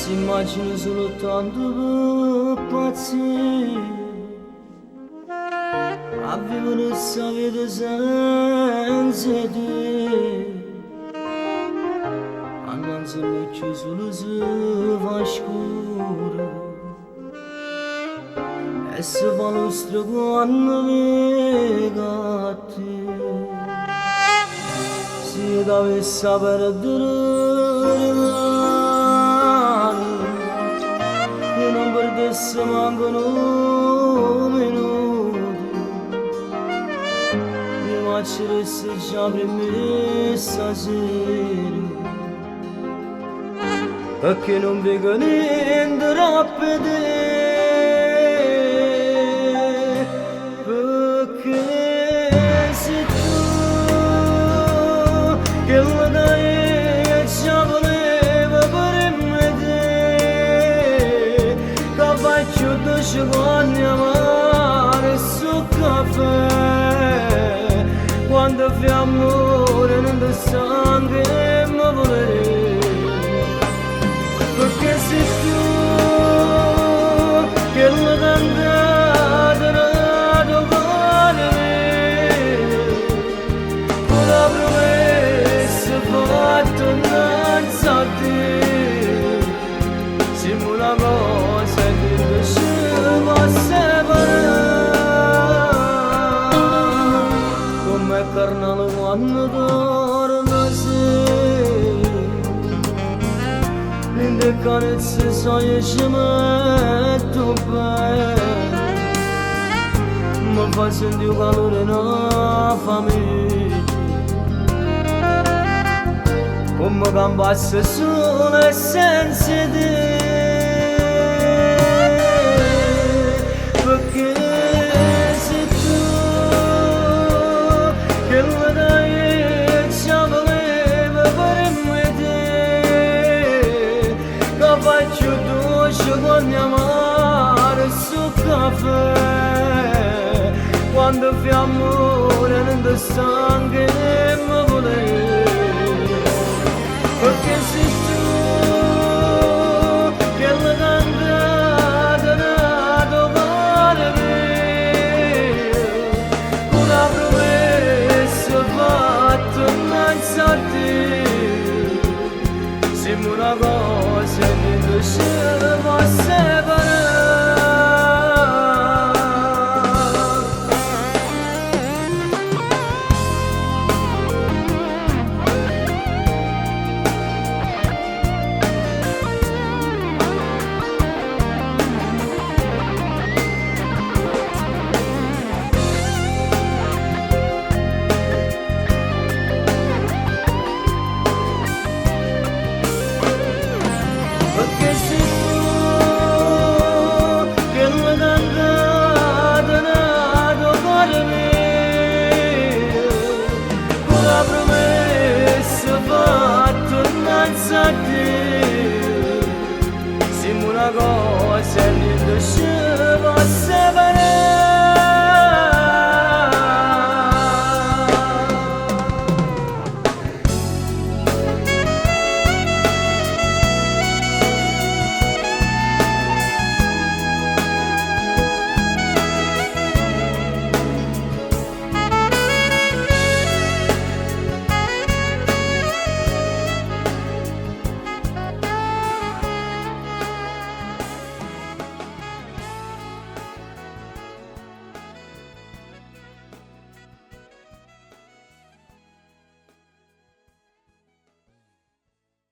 si immagino soltanto pazzi a vivere questa vita senza te. A non se l'occhio solo si fa scuro e si fa nostro quando mi catti. Se dovessi perdere e non perdesse manco un minuto, mi facceresse già per me stasera, perché non vedo niente da vedere. Che mi dai già voleva per me te, che faccio dolce con amare su caffè, quando fai amore non ti sangue mi volere, perché sei tu che mi cantate nato con me, con la promessa fatto innanzi a te, siamo una cosa che non ci può separare, come carnale quando torna sera, in le carezze so io ci metto bene, mi fa sentire calore nella famiglia, come cambasse solo e senza te, perché sei tu che mi dai già voleva per me te, che faccio dolce con mia amare su caffè, quando fai amore non ti stanchi e mi volere, perché sei tu che mi cantate nato con me, una promessa fatta innanzi a te, siamo una cosa che non ci può separare. Perché sei tu che mi cantate nato con me, con la promessa fatta innanzi a te, siamo una cosa che non ci può separare.